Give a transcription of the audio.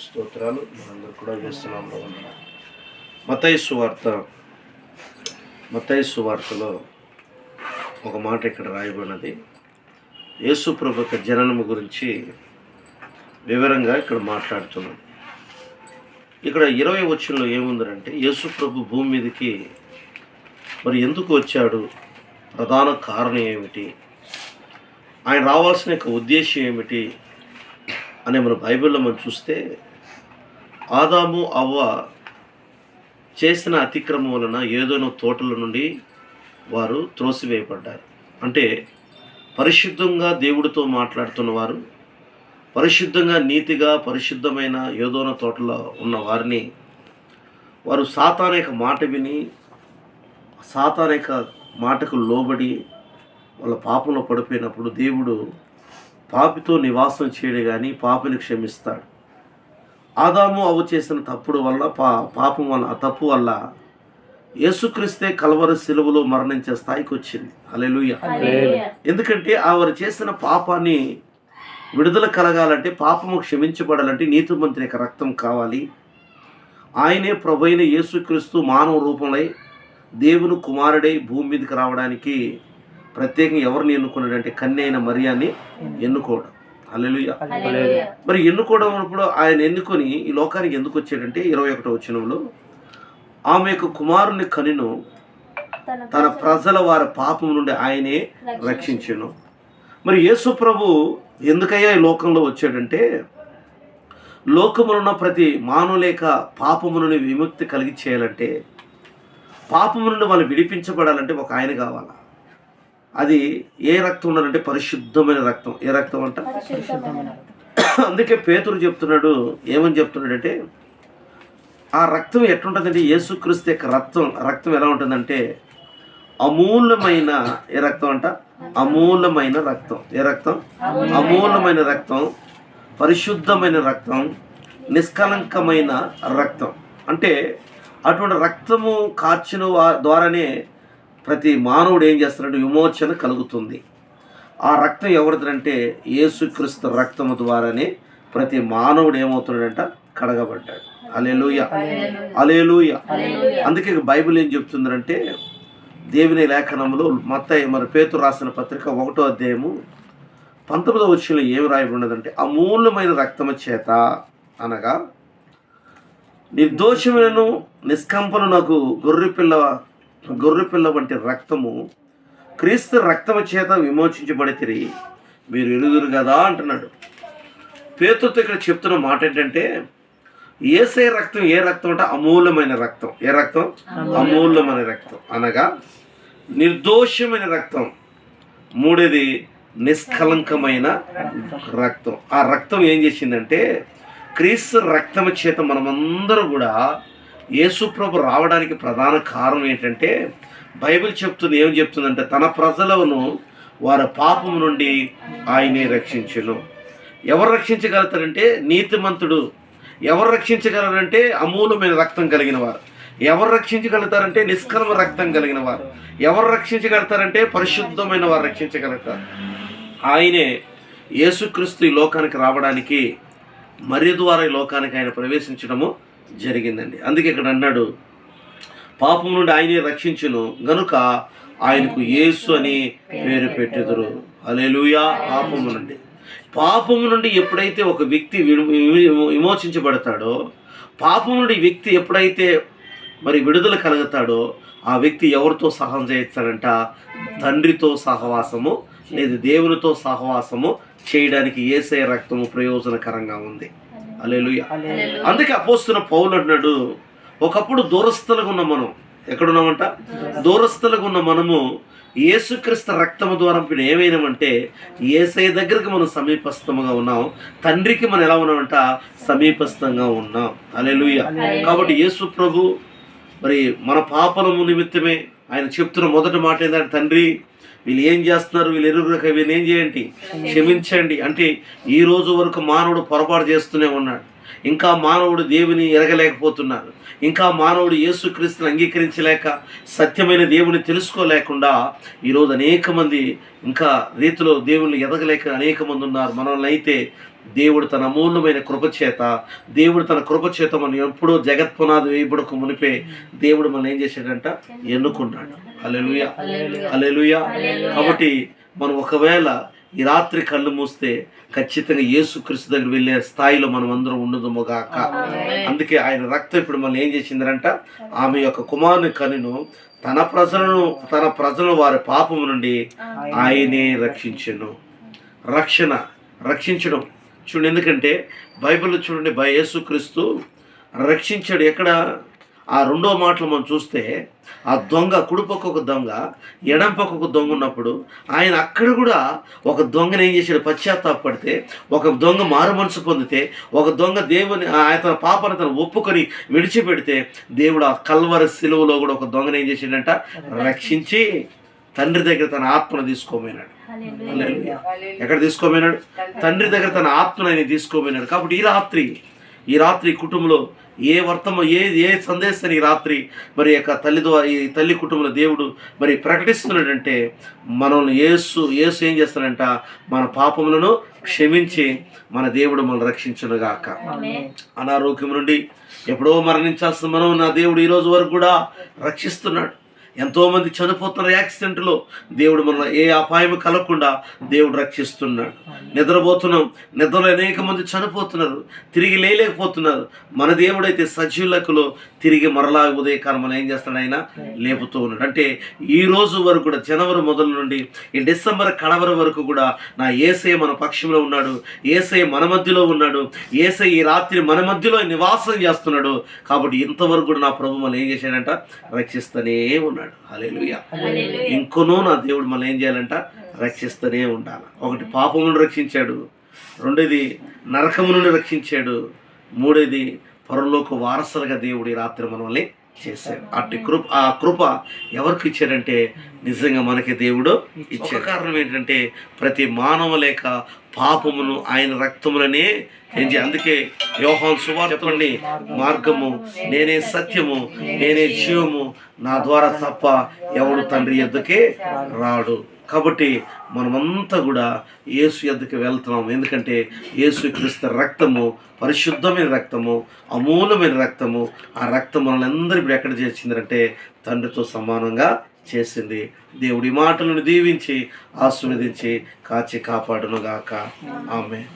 స్తోత్రాలు మనందరూ కూడా చేస్తున్నాము. మత్తయి సువార్తలో ఒక మాట ఇక్కడ రాయబడినది. యేసు ప్రభు యొక్క జననము గురించి వివరంగా ఇక్కడ మాట్లాడుతున్నాం. ఇక్కడ 20 వచనంలో ఏముందంటే, యేసు ప్రభు భూమి మీదకి మరి ఎందుకు వచ్చాడు, ప్రధాన కారణం ఏమిటి, ఆయన రావాల్సిన యొక్క ఉద్దేశం ఏమిటి అనే మన బైబిల్లో మనం చూస్తే, ఆదాము అవ్వ చేసిన అతిక్రమం వలన ఏదోనో తోటల నుండి వారు త్రోసివేయబడ్డారు. అంటే పరిశుద్ధంగా దేవుడితో మాట్లాడుతున్న వారు, పరిశుద్ధంగా నీతిగా పరిశుద్ధమైన ఏదోనో తోటలో ఉన్న వారిని వారు సాతాను యొక్క మాట విని, సాతాను యొక్క మాటకు లోబడి వాళ్ళ పాపంలో పడిపోయినప్పుడు దేవుడు పాపితో నివాసం చేయడు కానీ పాపిని క్షమిస్తాడు. ఆదాము అవ్వ చేసిన తప్పుడు వల్ల పాపం వల్ల, ఆ తప్పు వల్ల యేసుక్రీస్తే కల్వరి శిలువలో మరణించే స్థాయికి వచ్చింది. హల్లెలూయా. ఎందుకంటే వారు చేసిన పాపాన్ని విడుదల కలగాలంటే, పాపము క్షమించబడాలంటే నీతిమంతుని యొక్క రక్తం కావాలి. ఆయనే ప్రభువైన యేసుక్రీస్తు మానవ రూపంలో దేవుని కుమారుడై భూమి మీదకి రావడానికి ప్రత్యేకంగా ఎవరిని ఎన్నుకున్నాడంటే కన్య మరియాన్ని ఎన్నుకోవడం. హల్లెలూయా. మరి ఎన్నుకోవడం అప్పుడు ఆయన ఎన్నుకొని ఈ లోకానికి ఎందుకు వచ్చాడంటే 21వ వచనంలో, ఆమె యొక్క కుమారుని కనిను, తన ప్రజల వారి పాపం నుండి ఆయనే రక్షించెను. మరి యేసు ప్రభు ఎందుకయ్యా ఈ లోకంలో వచ్చాడంటే, లోకములున్న ప్రతి మానవులేక పాపము నుండి విముక్తి కలిగి చేయాలంటే, పాపము నుండి వాళ్ళు విడిపించబడాలంటే ఒక ఆయన కావాలా. అది ఏ రక్తం ఉండాలంటే పరిశుద్ధమైన రక్తం. ఏ రక్తం అంట? అందుకే పేతురు చెప్తున్నాడు, ఏమని చెప్తున్నాడంటే, ఆ రక్తం ఎట్లుంటుందంటే, యేసుక్రీస్తు యొక్క రక్తం ఎలా ఉంటుందంటే అమూల్యమైన, ఏ రక్తం అంట? అమూల్యమైన రక్తం. ఏ రక్తం? అమూల్యమైన రక్తం, పరిశుద్ధమైన రక్తం, నిష్కలంకమైన రక్తం. అంటే అటువంటి రక్తము కార్చిన ద్వారానే ప్రతి మానవుడు ఏం చేస్తున్నాడు, విమోచన కలుగుతుంది. ఆ రక్తం ఎవరిదంటే యేసుక్రీస్తు రక్తము ద్వారానే ప్రతి మానవుడు ఏమవుతున్నాడంట, కడగబడ్డాడు. హల్లెలూయా, హల్లెలూయా. అందుకే బైబిల్ ఏం చెప్తుందంటే, దేవుని లేఖనంలో మరి పేతురు రాసిన పత్రిక 1వ అధ్యాయము 19వ వచనంలో ఏమి రాయబడి ఉన్నదంటే, అమూల్యమైన రక్తము చేత అనగా నిర్దోషమైన నిష్కంపనకు గొర్రెపిల్ల వంటి రక్తము క్రీస్తు రక్తము చేత విమోచించబడితిరి, మీరు ఎరుగుదురు కదా అంటున్నాడు. పేతురుతో ఇక్కడ చెప్తున్న మాట ఏంటంటే, యేసయ్య రక్తం ఏ రక్తం అంటే అమూల్యమైన రక్తం. ఏ రక్తం? అమూల్యమైన రక్తం అనగా నిర్దోషమైన రక్తం. మూడోది నిష్కలంకమైన రక్తం. ఆ రక్తం ఏం చేసిందంటే, క్రీస్తు రక్తము చేత మనమందరూ కూడా యేసు ప్రభు రావడానికి ప్రధాన కారణం ఏంటంటే, బైబిల్ చెప్తుంది, ఏం చెప్తుందంటే, తన ప్రజలను వారి పాపం నుండి ఆయనే రక్షించును. ఎవరు రక్షించగలుగుతారంటే నీతిమంతుడు. ఎవరు రక్షించగలరంటే అమూల్యమైన రక్తం కలిగిన వారు. ఎవరు రక్షించగలుగుతారంటే నిష్కల్మ రక్తం కలిగిన వారు. ఎవరు రక్షించగలుగుతారంటే పరిశుద్ధమైన వారు రక్షించగలుగుతారు. ఆయనే యేసుక్రీస్తు ఈ లోకానికి రావడానికి, మరి ద్వారా ఈ లోకానికి ఆయన ప్రవేశించడము జరిగిందండి. అందుకే ఇక్కడ అన్నాడు, పాపం నుండి ఆయనే రక్షించును గనుక ఆయనకు యేసు అని పేరు పెట్టెదరు. హల్లెలూయా. పాపము నుండి ఎప్పుడైతే ఒక వ్యక్తి విమోచించబడతాడో, పాపం నుండి వ్యక్తి ఎప్పుడైతే మరి విడుదల కలుగుతాడో, ఆ వ్యక్తి ఎవరితో సహవాసం చేస్తాడంట? తండ్రితో సహవాసము, లేదు దేవునితో సహవాసము చేయడానికి యేసయ్య రక్తము ప్రయోజనకరంగా ఉంది. హల్లెలూయా. అందుకే అపోస్తలుడైన పౌలు అంటున్నాడు, ఒకప్పుడు దూరస్తులుగా ఉన్న మనం, ఎక్కడున్నామంట? దూరస్తులుగా ఉన్న మనము యేసుక్రీస్తు రక్తము ద్వారా ఏమైనామంటే యేసయ్య దగ్గరికి మనం సమీపస్థంగా ఉన్నాం, తండ్రికి మనం ఎలా ఉన్నామంట? సమీపస్థంగా ఉన్నాం. హల్లెలూయా. కాబట్టి యేసు ప్రభు మరి మన పాపలము నిమిత్తమే ఆయన చెప్తున్న మొదటి మాట ఏంటంటే, తండ్రి వీళ్ళు ఏం చేస్తున్నారు, వీళ్ళు ఎరుగురక వీళ్ళు ఏం చేయండి, క్షమించండి. అంటే ఈ రోజు వరకు మానవుడు పొరపాటు చేస్తూనే ఉన్నాడు. ఇంకా మానవుడు దేవుని ఎరగలేకపోతున్నారు. ఇంకా మానవుడు యేసుక్రీస్తుని అంగీకరించలేక సత్యమైన దేవుని తెలుసుకోలేకుండా ఈరోజు అనేక మంది ఇంకా రీతిలో దేవుని ఎదగలేక అనేక మంది ఉన్నారు. మనల్ని అయితే దేవుడు తన అమూల్యమైన కృపచేత మనం ఎప్పుడో జగత్పునాది వేయబడకు మునిపే దేవుడు మనం ఏం చేశాడంట, ఎన్నుకున్నాడు. హల్లెలూయా, హల్లెలూయా. కాబట్టి మనం ఒకవేళ ఈ రాత్రి కళ్ళు మూస్తే ఖచ్చితంగా యేసుక్రీస్తు దగ్గర వెళ్ళే స్థాయిలో మనం అందరం ఉండదుముగాక. అందుకే ఆయన రక్తం ఇప్పుడు మనం ఏం చేసిందంట, ఆమె యొక్క కుమారుని కనును తన ప్రజలను వారి పాపము నుండి ఆయనే రక్షించెను. రక్షించడం చూడండి. ఎందుకంటే బైబిల్లో చూడండి, యేసుక్రీస్తు రక్షించాడు. ఎక్కడ ఆ రెండో మాటలు మనం చూస్తే, ఆ దొంగ కుడిపక్క ఒక దొంగ, ఎడం పక్క ఒక దొంగ ఉన్నప్పుడు ఆయన అక్కడ కూడా ఒక దొంగను ఏం చేశాడు, పశ్చాత్తాపడితే, ఒక దొంగ మారు మనసు పొందితే, ఒక దొంగ దేవుని ఆయన పాపను తను ఒప్పుకొని విడిచిపెడితే, దేవుడు ఆ కల్వరి సిలువలో కూడా ఒక దొంగను ఏం చేశాడంట, రక్షించి తండ్రి దగ్గర తన ఆత్మను తీసుకోపోయినాడు. ఎక్కడ తీసుకోపోయినాడు? తండ్రి దగ్గర తన ఆత్మను ఆయన తీసుకోపోయినాడు. కాబట్టి ఈ రాత్రి కుటుంబంలో ఏ సందేశాన్ని ఈ రాత్రి మరి యొక్క తల్లి కుటుంబంలో దేవుడు మరి ప్రకటిస్తున్నాడంటే, మనల్ని యేసు ఏం చేస్తాడంట, మన పాపములను క్షమించి మన దేవుడు మనల్ని రక్షించునుగాక. అనారోగ్యం నుండి ఎప్పుడో మరణించాల్సిన మనం నా దేవుడు ఈరోజు వరకు కూడా రక్షిస్తున్నాడు. ఎంతోమంది చనిపోతున్నారు యాక్సిడెంట్లో, దేవుడు మన ఏ అపాయం కలగకుండా దేవుడు రక్షిస్తున్నాడు. నిద్రపోతున్నాం, నిద్రలో అనేక మంది చనిపోతున్నారు, తిరిగి లేలేకపోతున్నారు. మన దేవుడైతే సజీవులకులో తిరిగి మరలా ఉదయకాలం మనం ఏం చేస్తాడు, ఆయన లేపుతూ ఉన్నాడు. అంటే ఈ రోజు వరకు కూడా, జనవరి మొదలు నుండి ఈ డిసెంబర్ కడవరి వరకు కూడా నా యేసయ్య మన పక్షంలో ఉన్నాడు, యేసయ్య మన మధ్యలో ఉన్నాడు, యేసయ్య ఈ రాత్రి మన మధ్యలో నివాసం చేస్తున్నాడు. కాబట్టి ఇంతవరకు కూడా నా ప్రభు మనం ఏం చేశాడంట, రక్షిస్తూనే ఉన్నాడు. హల్లెలూయా. ఇంకొనూ నా దేవుడు మనం ఏం చేయాలంట, రక్షిస్తూనే ఉండాలి. ఒకటి పాపము నుండి రక్షించాడు, రెండోది నరకము నుండి రక్షించాడు, మూడోది పరలోక వారసులుగా దేవుడు ఈ రాత్రి మనల్ని చేశాడు. ఆ కృప ఎవరికి ఇచ్చాడంటే నిజంగా మనకి దేవుడు ఇచ్చే కారణం ఏంటంటే, ప్రతి మానవ లేక పాపమును ఆయన రక్తములనే అందుకే యోహాను సువార్త చెప్పండి, మార్గము నేనే, సత్యము నేనే, జీవము, నా ద్వారా తప్ప ఎవడు తండ్రి యొద్దకే రాడు. కాబట్టి మనమంతా కూడా యేసు యొద్దకు వెళ్తున్నాం. ఎందుకంటే యేసుక్రీస్తు రక్తము పరిశుద్ధమైన రక్తము, అమూల్యమైన రక్తము. ఆ రక్తం మనల్ని అందరూ ఇప్పుడు ఎక్కడ చేర్చిందంటే తండ్రితో సమానంగా చేసింది. దేవుడి మాటలను దీవించి ఆశీర్వదించి కాచి కాపాడునుగాక. ఆమేన్.